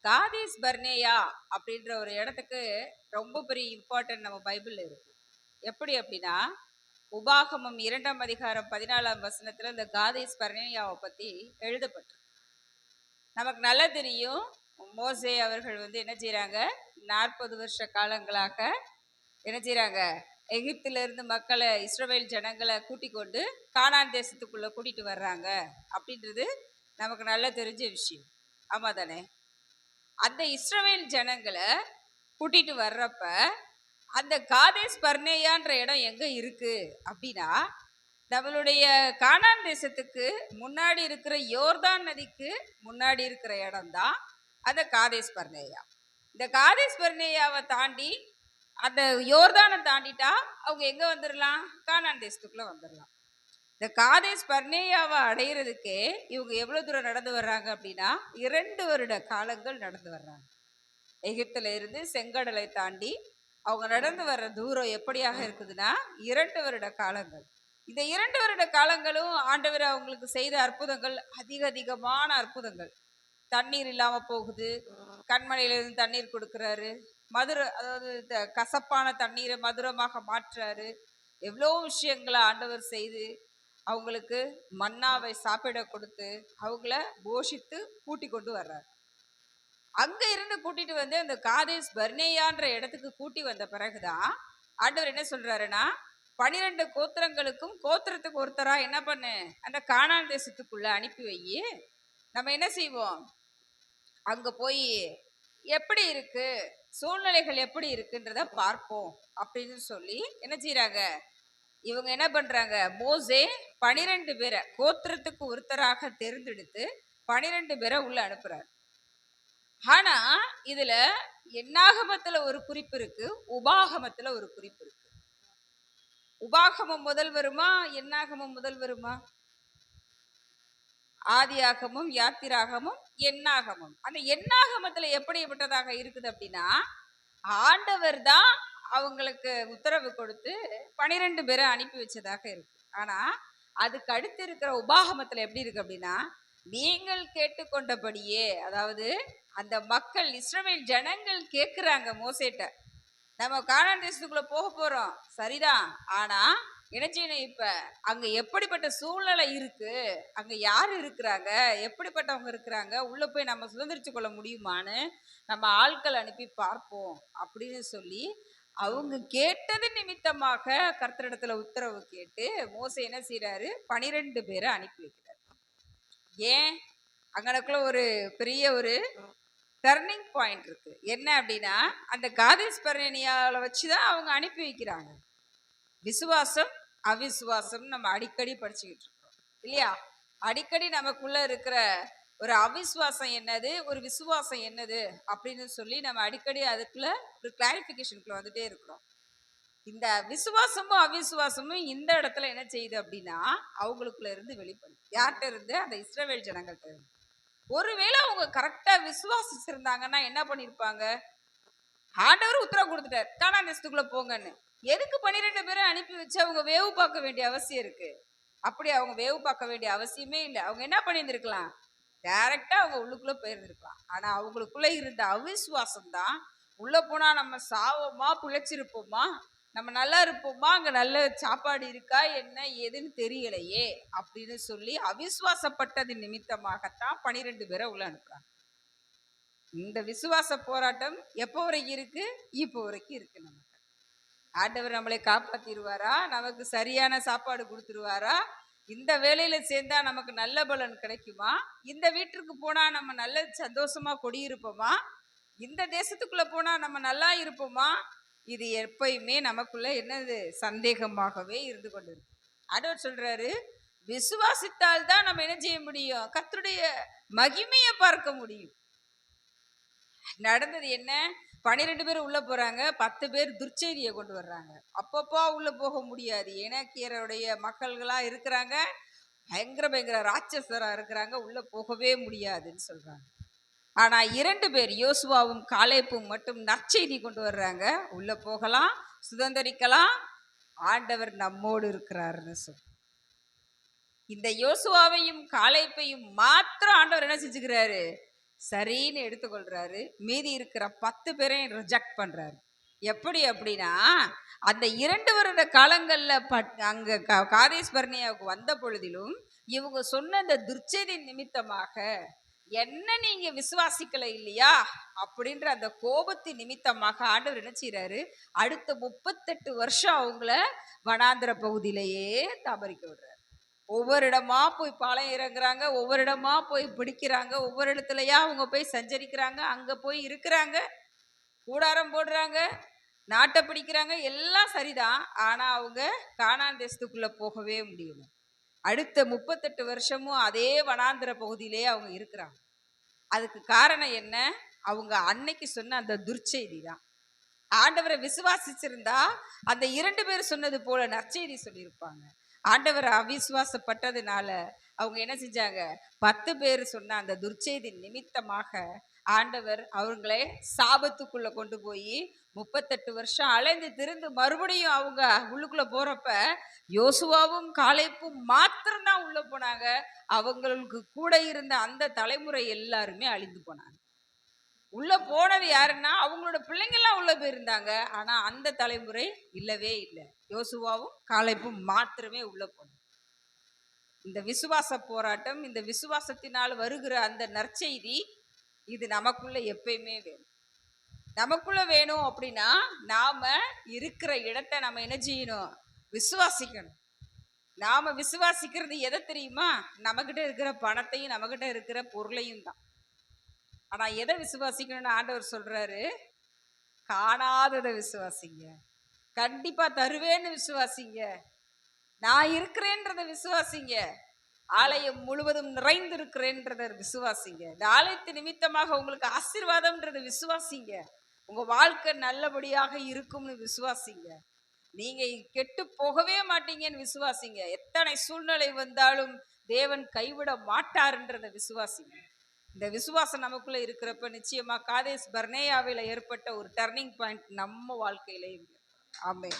காதேஸ் பர்னேயா அப்படின்ற ஒரு இடத்துக்கு ரொம்ப பெரிய இம்பார்ட்டன்ட் நம்ம பைபிள்ல இருக்கு. எப்படி அப்படின்னா, உபாகமம் 2ஆம் அதிகாரம் 14ஆம் வசனத்துல இந்த காதேஸ் பர்னேயாவை பத்தி எழுதப்பட்டிருக்கு. நமக்கு நல்லா தெரியும், மோசே அவர்கள் என்ன செய்றாங்க, 40 வருஷ காலங்களாக என்ன செய்றாங்க, எகிப்தில இருந்து மக்களை, இஸ்ரவேல் ஜனங்களை கூட்டிக் கொண்டு கானான் தேசத்துக்குள்ள கூட்டிட்டு வர்றாங்க அப்படின்றது நமக்கு நல்லா தெரிஞ்ச விஷயம். ஆமா தானே? அந்த இஸ்ரவேல் ஜனங்களை கூட்டிட்டு வர்றப்ப அந்த காதேஸ் பர்னேயான்ற இடம் எங்க இருக்கு அப்படின்னா, நம்மளுடைய கானான் தேசத்துக்கு முன்னாடி இருக்கிற யோர்தான் நதிக்கு முன்னாடி இருக்கிற இடம் தான் அந்த காதேஸ் பர்னேயா. இந்த காதேஸ் பர்னேயாவை தாண்டி அந்த யோர்தானை தாண்டிட்டா அவங்க எங்க வந்துடலாம், கானான் தேசத்துக்குள்ள வந்துடலாம். இந்த காதேஸ் பர்னேயாவை அடையிறதுக்கே இவங்க எவ்வளவு தூரம் நடந்து வர்றாங்க அப்படின்னா 2 வருட காலங்கள் நடந்து வர்றாங்க. எகிப்துல இருந்து செங்கடலை தாண்டி அவங்க நடந்து வர்ற தூரம் எப்படியாக இருக்குதுன்னா 2 வருட காலங்கள். இந்த 2 வருட காலங்களும் ஆண்டவர் அவங்களுக்கு செய்த அற்புதங்கள் அதிகமான அற்புதங்கள். தண்ணீர் இல்லாம போகுது, கண்மலையிலிருந்து தண்ணீர் கொடுக்கிறாரு, அதாவது கசப்பான தண்ணீரை மதுரமாக மாற்றுறாரு. எவ்வளோ விஷயங்களை ஆண்டவர் செய்து அவங்களுக்கு மன்னாவை சாப்பிட கொடுத்து அவங்கள போஷித்து கூட்டி கொண்டு வர்றாரு. அங்க இருந்து கூட்டிட்டு வந்து அந்த காதேஸ் பர்னேயான்ற இடத்துக்கு கூட்டி வந்த பிறகுதான் ஆண்டவர் என்ன சொல்றாருன்னா, 12 கோத்திரங்களுக்கும் கோத்திரத்துக்கு ஒருத்தரா என்ன பண்ணு, அந்த கானான் தேசத்துக்குள்ள அனுப்பி வை. நம்ம என்ன செய்வோம், அங்க போய் எப்படி இருக்கு, சூழ்நிலைகள் எப்படி இருக்குன்றத பார்ப்போம் அப்படின்னு சொல்லி என்ன செய்யறாங்க, இவங்க என்ன பண்றாங்க, மோசே 12 பேரை கோத்திரத்துக்கு ஒருத்தராக தேர்ந்தெடுத்து 12 பேரை உள்ள அனுப்புறாரு. ஆனா இதுல என்னாகமத்துல ஒரு குறிப்பு இருக்கு, உபாகமத்துல ஒரு குறிப்பு இருக்கு. உபாகமம் முதல் வருமா, என்னாகமம் முதல் வருமா? ஆதியாகமும் யாத்திராகமும் என்னாகமும். அந்த என்னாகமத்துல எப்படிப்பட்டதாக இருக்குது அப்படின்னா, ஆண்டவர் தான் அவங்களுக்கு உத்தரவு கொடுத்து 12 பேரை அனுப்பி வச்சதாக இருக்கு. ஆனா அதுக்கு அடுத்து இருக்கிற உபாகமத்துல எப்படி இருக்கு அப்படின்னா, நீங்கள் கேட்டுக்கொண்டபடியே, அதாவது அந்த மக்கள் இஸ்ரவேல் ஜனங்கள் கேட்குறாங்க மோசேட்ட, நம்ம கானான் தேசத்துக்குள்ள போக போறோம் சரிதான், ஆனா என்ன செய்யணும், இப்ப அங்க எப்படிப்பட்ட சூழ்நிலை இருக்கு, அங்க யாரு இருக்கிறாங்க, எப்படிப்பட்டவங்க இருக்கிறாங்க, உள்ள போய் நம்ம சுதந்திரிச்சு கொள்ள முடியுமான்னு நம்ம ஆட்கள் அனுப்பி பார்ப்போம் அப்படின்னு சொல்லி அவங்க கேட்டது நிமித்தமாக கர்த்தரிடத்துல உத்தரவு கேட்டு மோசே என்ன செய்யறாரு, 12 பேரை அனுப்பி வைக்கிறார். ஏன், அங்கனக்குள்ள ஒரு பெரிய ஒரு டர்னிங் பாயிண்ட் இருக்கு. என்ன அப்படின்னா, அந்த காதேஸ் பர்னேயாவை வச்சுதான் அவங்க அனுப்பி வைக்கிறாங்க. விசுவாசம் அவிசுவாசம் நம்ம அடிக்கடி படிச்சுக்கிட்டு இருக்கோம் இல்லையா? அடிக்கடி நமக்குள்ள இருக்கிற ஒரு அவிசுவாசம் என்னது, ஒரு விசுவாசம் என்னது அப்படின்னு சொல்லி நம்ம அடிக்கடி அதுக்குள்ள ஒரு கிளாரிபிகேஷனுக்குள்ள வந்துட்டே இருக்கிறோம். இந்த விசுவாசமும் அவிசுவாசமும் இந்த இடத்துல என்ன செய்யுது அப்படின்னா, அவங்களுக்குள்ள இருந்து வெளிப்படும். யார்கிட்ட இருந்து, அந்த இஸ்ரவேல் ஜனங்கள்ட்ட இருந்து. ஒருவேளை அவங்க கரெக்டா விசுவாசிச்சிருந்தாங்கன்னா என்ன பண்ணிருப்பாங்க, ஆண்டவர் உத்தரவு கொடுத்துட்டார் கானான் தேசத்துக்குள்ள போங்கன்னு. எதுக்கு 12 பேரை அனுப்பி வச்சு அவங்க வேவு பார்க்க வேண்டிய அவசியம் இருக்கு? அப்படி அவங்க வேவு பார்க்க வேண்டிய அவசியமே இல்லை. அவங்க என்ன பண்ணியிருந்திருக்கலாம், டைரக்டா அவங்க உள்ளுக்குள்ள போயிருந்திருக்கலாம். ஆனா அவங்களுக்குள்ள இருந்த அவிசுவாசம் தான், உள்ள போனா நம்ம சாவோமா பிழைச்சிருப்போமா, நம்ம நல்லா இருப்போமா, அங்க நல்ல சாப்பாடு இருக்கா என்ன ஏதுன்னு தெரியலையே அப்படின்னு சொல்லி அவிசுவாசப்பட்டது நிமித்தமாகத்தான் 12 பேரை உள்ள அனுப்புறாங்க. இந்த விசுவாச போராட்டம் எப்போ வரைக்கும் இருக்கு, இப்போ வரைக்கும் இருக்கு. நமக்கு ஆண்டவர் நம்மளை காப்பாத்திடுவாரா, நமக்கு சரியான சாப்பாடு கொடுத்துருவாரா, இந்த வேலையில சேர்ந்தா நமக்கு நல்ல பலன் கிடைக்குமா, இந்த வீட்டுக்கு போனா நம்ம நல்ல சந்தோஷமா குடியிருப்போமா, இந்த தேசத்துக்குள்ள போனா நம்ம நல்லா இருப்போமா, இது எப்பயுமே நமக்குள்ள என்னது சந்தேகமாகவே இருந்து கொண்டு இருக்கு. ஆண்டவர் சொல்றாரு, விசுவாசித்தால் தான் நம்ம என்ன செய்ய முடியும், கர்த்தருடைய மகிமையை பார்க்க முடியும். நடந்தது என்ன, 12 பேர் உள்ள போறாங்க, 10 பேர் துர்ச்செய்தியை கொண்டு வர்றாங்க. அப்பப்போ உள்ள போக முடியாது, ஏனாக்கியருடைய மக்கள்களா இருக்கிறாங்க, பயங்கர ராட்சசரா இருக்கிறாங்க, உள்ள போகவே முடியாதுன்னு சொல்றாங்க. ஆனா 2 பேர் யோசுவாவும் காலேப்பும் மட்டும் நற்செய்தி கொண்டு வர்றாங்க, உள்ள போகலாம், சுதந்திரிக்கலாம், ஆண்டவர் நம்மோடு இருக்கிறாருன்னு சொல்லி. இந்த யோசுவாவையும் காலேப்பையும் மாத்திரம் ஆண்டவர் என்ன செஞ்சுக்கிறாரு, சரின்னு எடுத்துக்கொள்றாரு. மீதி இருக்கிற 10 பேரையும் ரிஜெக்ட் பண்றாரு. எப்படி அப்படின்னா, அந்த 2 வருட காலங்கள்ல அங்க காதேஸ் பர்னேயாவுக்கு வந்த பொழுதிலும், இவங்க சொன்ன அந்த துர்ச்செய்தி நிமித்தமாக, என்ன நீங்க விசுவாசிக்கல இல்லையா? அப்படின்ற அந்த கோபத்தின் நிமித்தமாக ஆண்டவர் என்ன செய்றாரு, அடுத்த 38 வருஷம் அவங்கள வனாந்திர பகுதியிலேயே தாபரிக்க விடுறாரு. ஒவ்வொரு இடமா போய் பாளையம் இறங்குறாங்க, ஒவ்வொரு இடமா போய் பிடிக்கிறாங்க, ஒவ்வொரு இடத்துலயா அவங்க போய் சஞ்சரிக்கிறாங்க, அங்க போய் இருக்கிறாங்க, கூடாரம் போடுறாங்க, நாட்டை பிடிக்கிறாங்க, எல்லாம் சரிதான். ஆனா அவங்க கானான் தேசத்துக்குள்ள போகவே முடியல. அடுத்த 38 வருஷமும் அதே வனாந்திர பகுதியிலேயே அவங்க இருக்கிறாங்க. அதுக்கு காரணம் என்ன? அவங்க அன்னைக்கு சொன்ன அந்த துர்ச்செய்தி தான். ஆண்டவரை விசுவாசிச்சிருந்தா அந்த 2 பேர் சொன்னது போல நற்செய்தி சொல்லியிருப்பாங்க. ஆண்டவரை அவிசுவாசப்பட்டதுனால அவங்க என்ன செஞ்சாங்க? 10 பேர் சொன்ன அந்த துர்ச்செய்தி நிமித்தமாக ஆண்டவர் அவங்களே சாபத்துக்குள்ள கொண்டு போய் 38 வருஷம் அலைந்து திரிந்து மறுபடியும் அவங்க உள்ளுக்குள்ள போறப்ப யோசுவாவும் காலேப்பும் மாத்திரம்தான் உள்ள போனாங்க. அவங்களுக்கு கூட இருந்த அந்த தலைமுறை எல்லாருமே அழிந்து போனாங்க. உள்ள போனது யாருன்னா அவங்களோட பிள்ளைங்கெல்லாம் உள்ள போயிருந்தாங்க. ஆனா அந்த தலைமுறை இல்லவே இல்லை. யோசுவாவும் காலேப்பும் மாத்திரமே உள்ள போனாங்க. இந்த விசுவாச போராட்டம், இந்த விசுவாசத்தினால் வருகிற அந்த நற்செய்தி, இது நமக்குள்ள எப்பயுமே வேணும். நமக்குள்ள வேணும் அப்படின்னா நாம இருக்கிற இடத்தை நம்ம என்ன செய்யணும்? விசுவாசிக்கணும். நாம விசுவாசிக்கிறது எதை தெரியுமா? நம்மகிட்ட இருக்கிற பணத்தையும் நம்மகிட்ட இருக்கிற பொருளையும் தான். ஆனா எதை விசுவாசிக்கணும்னு ஆண்டவர் சொல்றாரு? காணாததை விசுவாசிங்க. கண்டிப்பா தருவேன்னு விசுவாசிங்க. நான் இருக்கிறேன்றத விசுவாசிங்க. ஆலயம் முழுவதும் நிறைந்து இருக்கிறேன்றத விசுவாசிங்க. இந்த ஆலயத்து நிமித்தமாக உங்களுக்கு ஆசீர்வாதம்ன்றத விசுவாசிங்க. உங்க வாழ்க்கை நல்லபடியாக இருக்கும்னு விசுவாசிங்க. நீங்க கெட்டு போகவே மாட்டீங்கன்னு விசுவாசிங்க. எத்தனை சூழ்நிலை வந்தாலும் தேவன் கைவிட மாட்டார்ன்றத விசுவாசிங்க. இந்த விசுவாசம் நமக்குள்ள இருக்கிறப்ப நிச்சயமா காதேஸ் பர்னேயாவில் ஏற்பட்ட ஒரு டர்னிங் பாயிண்ட் நம்ம வாழ்க்கையில. ஆமென்.